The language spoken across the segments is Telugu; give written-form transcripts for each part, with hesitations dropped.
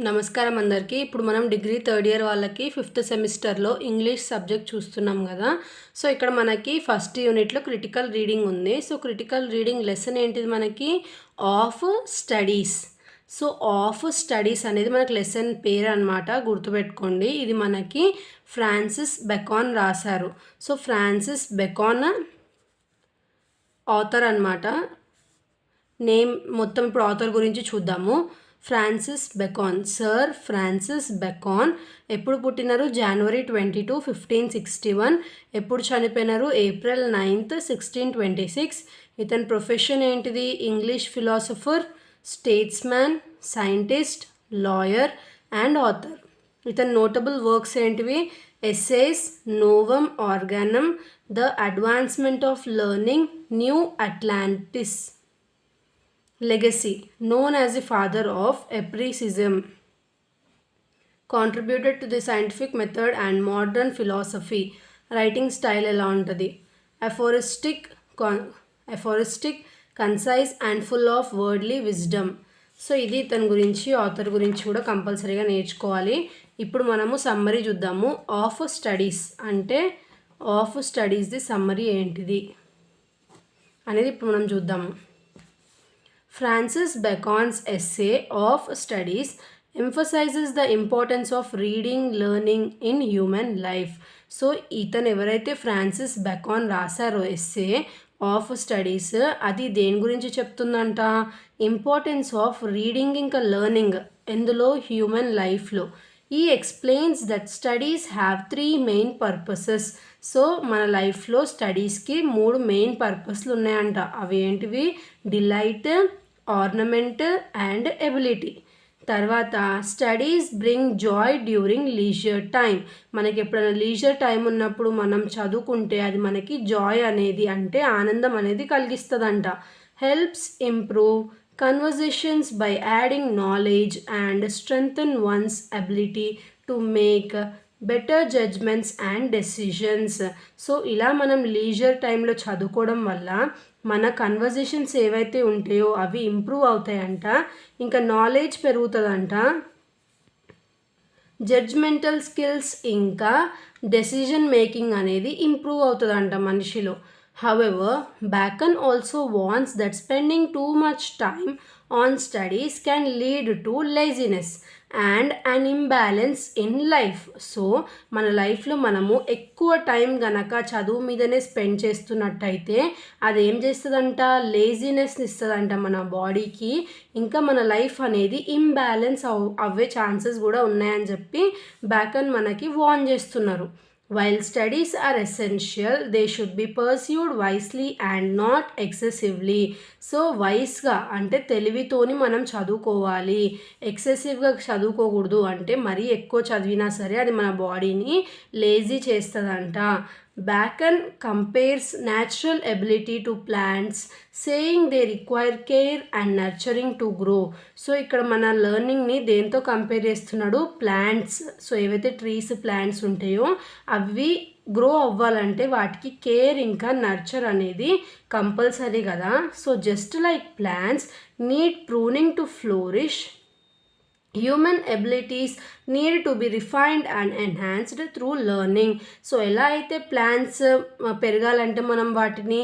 నమస్కారం అందరికీ. ఇప్పుడు మనం డిగ్రీ థర్డ్ ఇయర్ వాళ్ళకి 5th సెమిస్టర్లో ఇంగ్లీష్ సబ్జెక్ట్ చూస్తున్నాం కదా. సో ఇక్కడ మనకి ఫస్ట్ యూనిట్లో క్రిటికల్ రీడింగ్ ఉంది. సో క్రిటికల్ రీడింగ్ లెసన్ ఏంటిది మనకి of studies. So of studies అనేది మనకి లెసన్ పేరు అనమాట, గుర్తుపెట్టుకోండి. ఇది మనకి ఫ్రాన్సిస్ బెకాన్ రాశారు. సో ఫ్రాన్సిస్ బెకాన్ ఆథర్ అనమాట. నేమ్ మొత్తం ఇప్పుడు ఆథర్ గురించి చూద్దాము. Francis bacon, sir Francis bacon ఎప్పుడు పుట్టినారు? జనవరి 22, 1561. ఎప్పుడు చనిపోయినారు? April 9th, 1626. ఇతని ప్రొఫెషన్ ఏంటిది? English philosopher, statesman, scientist, lawyer and author. ఇతని నోటబుల్ వర్క్స్ ఏంటివి? Essays, Novum Organum, the advancement of learning, New Atlantis, legacy, known as the father of empiricism, contributed to the scientific method and modern philosophy. Writing style ఎలా ఉంటుంది? aphoristic, concise and full of worldly wisdom. So ఇది ఇతని గురించి, ఆథర్ గురించి కూడా కంపల్సరీగా నేర్చుకోవాలి. ఇప్పుడు మనము సమ్మరీ చూద్దాము. ఆఫ్ స్టడీస్ అంటే ఆఫ్ స్టడీస్ది సమ్మరీ ఏంటిది అనేది ఇప్పుడు మనం చూద్దాము. Francis Bacon's essay of studies emphasizes the importance of reading, learning in human life. So ఇతను ఎవరైతే ఫ్రాన్సిస్ బెకాన్ రాశారో ఎస్సే ఆఫ్ స్టడీస్, అది దేని గురించి చెప్తుందంట? ఇంపార్టెన్స్ ఆఫ్ రీడింగ్ ఇంకా లెర్నింగ్ ఎందులో? హ్యూమన్ లైఫ్లో. He explains that studies have 3 main purposes. So మన లైఫ్లో స్టడీస్కి 3 మెయిన్ పర్పస్లు ఉన్నాయంట. అవి ఏంటివి? Delight, ornament and ability. తర్వాత studies bring joy during leisure time. మనకి ఎప్పుడైనా లీజర్ టైం ఉన్నప్పుడు మనం చదువుకుంటే అది మనకి జాయ్ అనేది, అంటే ఆనందం అనేది కలిగిస్తుందంట. Helps improve conversations by adding knowledge and strengthen one's ability to make better judgements and decisions. So ఇలా మనం లీజర్ టైంలో చదువుకోవడం వల్ల మన కన్వర్జేషన్స్ ఏవైతే ఉంటాయో అవి ఇంప్రూవ్ అవుతాయంట. ఇంకా నాలెడ్జ్ పెరుగుతుందంట. జడ్జ్మెంటల్ స్కిల్స్ ఇంకా డెసిజన్ మేకింగ్ అనేది ఇంప్రూవ్ అవుతుందంట మనిషిలో. However, Bacon also warns that spending too much time on studies can lead to laziness and an imbalance in life. So మన లైఫ్లో మనము ఎక్కువ టైం గనక చదువు మీదనే స్పెండ్ చేస్తున్నట్టయితే అది ఏం చేస్తుందంట? లేజినెస్ని ఇస్తుందంట మన బాడీకి. ఇంకా మన లైఫ్ అనేది ఇంబ్యాలెన్స్ అవ్వే ఛాన్సెస్ కూడా ఉన్నాయని చెప్పి బ్యాకన్ మనకి వార్న్ చేస్తున్నారు. While studies are essential, they should be pursued wisely and not excessively. So వైస్గా అంటే తెలివితోని మనం చదువుకోవాలి, ఎక్సెసివ్గా చదువుకోకూడదు. అంటే మరీ ఎక్కువ చదివినా సరే అది మన బాడీని లేజీ చేస్తుందంట. Bacon compares natural ability to plants, saying they require care and nurturing to grow. So ఇక్కడ మన లెర్నింగ్ని దేంతో కంపేర్ చేస్తున్నాడు? ప్లాంట్స్. సో ఏవైతే ట్రీస్, ప్లాంట్స్ ఉంటాయో అవి గ్రో అవ్వాలంటే వాటికి కేర్ ఇంకా నర్చర్ అనేది కంపల్సరీ కదా. So just like plants need pruning to flourish, human abilities need to be refined and enhanced through learning. So ఎలా అయితే ప్లాంట్స్ పెరగాలంటే మనం వాటిని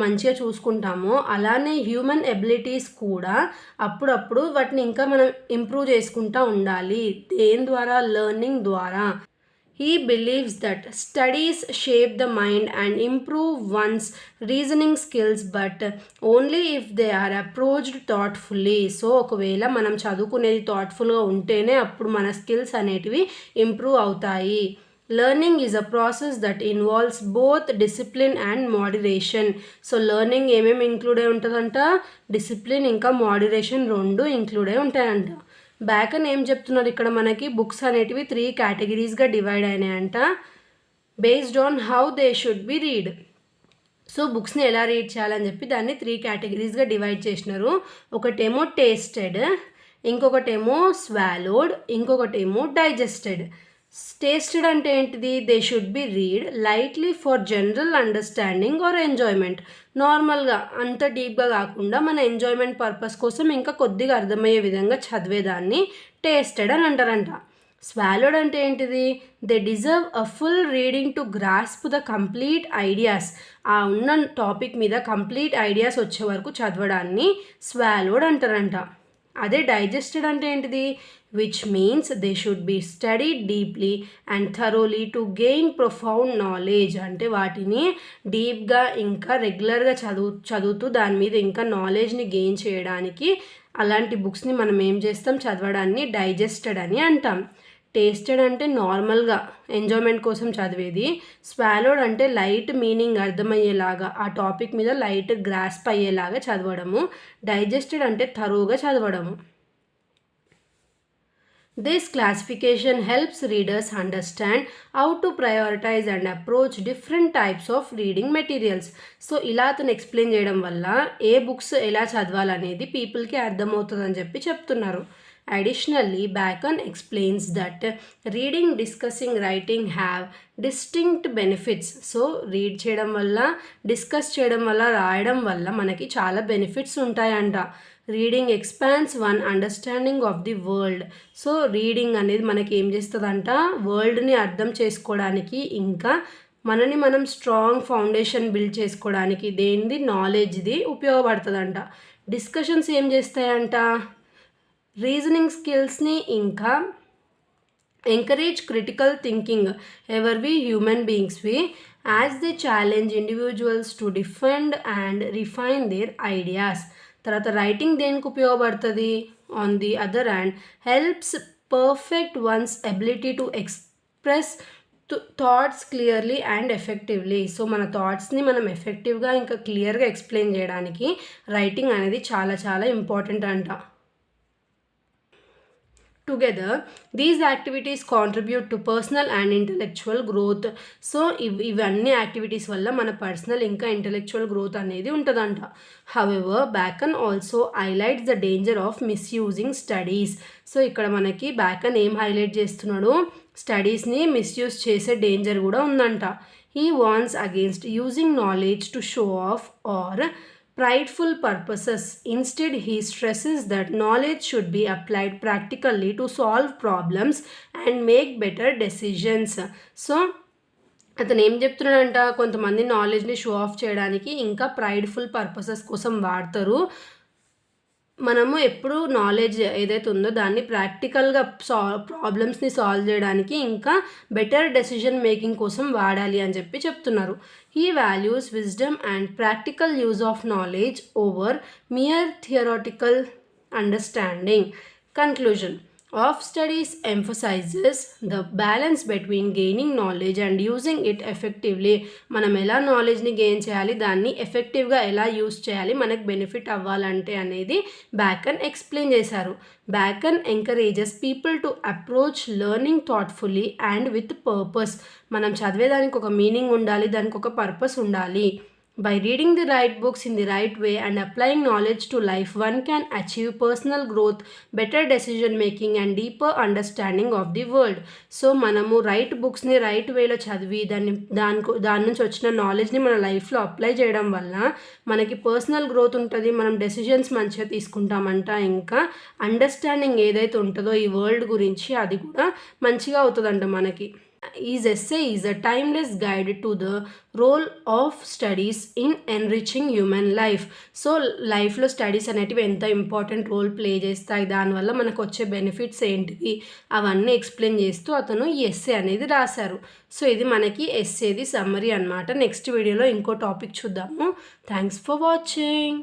మంచిగా చూసుకుంటామో, అలానే హ్యూమన్ ఎబిలిటీస్ కూడా అప్పుడప్పుడు వాటిని ఇంకా మనం ఇంప్రూవ్ చేసుకుంటూ ఉండాలి. దేని ద్వారా? లెర్నింగ్ ద్వారా. He believes that studies shape the mind and improve one's reasoning skills, but only if they are approached thoughtfully. So ఒకవేళ మనం చదువుకునేది థాట్ఫుల్గా ఉంటేనే అప్పుడు మన స్కిల్స్ అనేటివి ఇంప్రూవ్ అవుతాయి. Learning is a process that involves both discipline and moderation. So learning ఏమేమి ఇంక్లూడ్ అయి ఉంటుందంట? డిసిప్లిన్ ఇంకా మోడరేషన్ 2 ఇంక్లూడ్ అయి ఉంటాయంట. బ్యాకన్ ఏం చెప్తున్నారు ఇక్కడ మనకి? బుక్స్ అనేటివి 3 కేటగిరీస్గా డివైడ్ అయినాయంట, based on how they should be read. So బుక్స్ని ఎలా రీడ్ చేయాలని చెప్పి దాన్ని 3 కేటగిరీస్గా డివైడ్ చేసినారు. ఒకటేమో టేస్టెడ్, ఇంకొకటేమో స్వాలోడ్, ఇంకొకటేమో డైజెస్టెడ్. టేస్టెడ్ అంటే ఏంటిది? They should be read lightly for general understanding are enjoyment. నార్మల్గా అంత డీప్గా కాకుండా మన ఎంజాయ్మెంట్ పర్పస్ కోసం ఇంకా కొద్దిగా అర్థమయ్యే విధంగా చదివేదాన్ని టేస్టెడ్ అని అంటారంట. స్వాలోడ్ అంటే ఏంటిది? They deserve a full reading to grasp the complete ideas. ఆ ఉన్న టాపిక్ మీద కంప్లీట్ ఐడియాస్ వచ్చే వరకు చదవడాన్ని స్వాలోడ్ అంటారంట. అదే డైజెస్టెడ్ అంటే ఏంటిది? Which means they should B studied deeply and thoroughly to gain profound knowledge. అంటే వాటిని డీప్గా ఇంకా రెగ్యులర్గా చదువుతూ దాని మీద ఇంకా నాలెడ్జ్ని గెయిన్ చేయడానికి అలాంటి బుక్స్ని మనం ఏం చేస్తాం? చదవడాన్ని డైజెస్టెడ్ అని అంటాం. టేస్టెడ్ అంటే నార్మల్గా ఎంజాయ్మెంట్ కోసం చదివేది. స్వాలోడ్ అంటే లైట్ మీనింగ్ అర్థమయ్యేలాగా ఆ టాపిక్ మీద లైట్ గ్రాస్ప్ అయ్యేలాగా చదవడము. డైజెస్టెడ్ అంటే థరోగా చదవడము. This classification helps readers understand how to prioritize and approach different types of reading materials. So ఇలా అతను ఎక్స్ప్లెయిన్ చేయడం వల్ల ఏ బుక్స్ ఎలా చదవాలనేది పీపుల్కి అర్థమవుతుందని చెప్తున్నారు. Additionally, Bacon explains that reading, discussing, writing have distinct benefits. So read చేయడం వల్ల, డిస్కస్ చేయడం వల్ల, రాయడం వల్ల మనకి చాలా బెనిఫిట్స్ ఉంటాయంట. Reading expands one understanding of the world. So reading అనేది మనకి ఏం చేస్తుందంట? వరల్డ్ని అర్థం చేసుకోవడానికి, ఇంకా మనని మనం స్ట్రాంగ్ ఫౌండేషన్ బిల్డ్ చేసుకోవడానికి దేనిది? నాలెడ్జ్ది ఉపయోగపడుతుందంట. డిస్కషన్స్ ఏం చేస్తాయంట? రీజనింగ్ స్కిల్స్ని ఇంకా encourage critical thinking. Ever we human beings we as they challenge individuals to defend and refine their ideas. తర్వాత రైటింగ్ దేనికి ఉపయోగపడుతుంది? On the other hand helps perfect once ability to express thoughts clearly and effectively. So మన థాట్స్ని మనం ఎఫెక్టివ్గా ఇంకా క్లియర్గా ఎక్స్ప్లెయిన్ చేయడానికి రైటింగ్ అనేది చాలా చాలా ఇంపార్టెంట్ అంట. Together, these activities contribute to personal and intellectual growth. So ఇవన్నీ యాక్టివిటీస్ వల్ల మన పర్సనల్ ఇంకా ఇంటెలెక్చువల్ గ్రోత్ అనేది ఉంటుందంట. However, Bacon also highlights the danger of misusing studies. So ఇక్కడ మనకి Bacon ఏం హైలైట్ చేస్తున్నాడు? స్టడీస్ని మిస్యూజ్ చేసే డేంజర్ కూడా ఉందంట. He warns against using knowledge to show off or prideful purposes. Instead, he stresses that knowledge should be applied practically to solve problems and make better decisions. So అతను ఏం చెప్తున్నాడంట? కొంతమంది నాలెడ్జ్ని షో ఆఫ్ చేయడానికి ఇంకా ప్రైడ్ఫుల్ పర్పసెస్ కోసం వాడతారు. మనము ఎప్పుడు నాలెడ్జ్ ఏదైతే ఉందో దాన్ని ప్రాక్టికల్గా ప్రాబ్లమ్స్ని సాల్వ్ చేయడానికి ఇంకా బెటర్ డెసిషన్ మేకింగ్ కోసం వాడాలి అని చెప్తున్నారు. He values wisdom and practical use of knowledge over mere theoretical understanding. Conclusion of studies emphasizes the balance between gaining knowledge and using it effectively. మనం ఎలా నాలెడ్జ్ని గెయిన్ చేయాలి, దాన్ని ఎఫెక్టివ్గా ఎలా యూస్ చేయాలి, మనకు బెనిఫిట్ అవ్వాలంటే అనేది Bacon ఎక్స్ప్లెయిన్ చేశారు. Bacon encourages people to approach learning thoughtfully and with purpose. మనం చదివేదానికి ఒక మీనింగ్ ఉండాలి, దానికి ఒక పర్పస్ ఉండాలి. By reading the right books in the right way and applying knowledge to life, one can achieve personal growth, better decision making and deeper understanding of the world. So మనము రైట్ బుక్స్ని రైట్ వేలో చదివి దాని నుంచి వచ్చిన నాలెడ్జ్ని మన లైఫ్లో అప్లై చేయడం వల్ల మనకి పర్సనల్ గ్రోత్ ఉంటుంది. మనం డెసిషన్స్ మంచిగా తీసుకుంటామంట. ఇంకా అండర్స్టాండింగ్ ఏదైతే ఉంటుందో ఈ వరల్డ్ గురించి అది కూడా మంచిగా అవుతుందంట మనకి. His essay is a timeless guide to the role of studies in enriching human life. So లైఫ్లో స్టడీస్ అనేటివి ఎంత ఇంపార్టెంట్ రోల్ ప్లే చేస్తాయి, దానివల్ల మనకు వచ్చే బెనిఫిట్స్ ఏంటివి అవన్నీ ఎక్స్ప్లెయిన్ చేస్తూ అతను ఈ ఎస్సే అనేది రాశారు. సో ఇది మనకి ఎస్సేది సమ్మరీ అన్నమాట. నెక్స్ట్ వీడియోలో ఇంకో టాపిక్ చూద్దాము. Thanks for watching.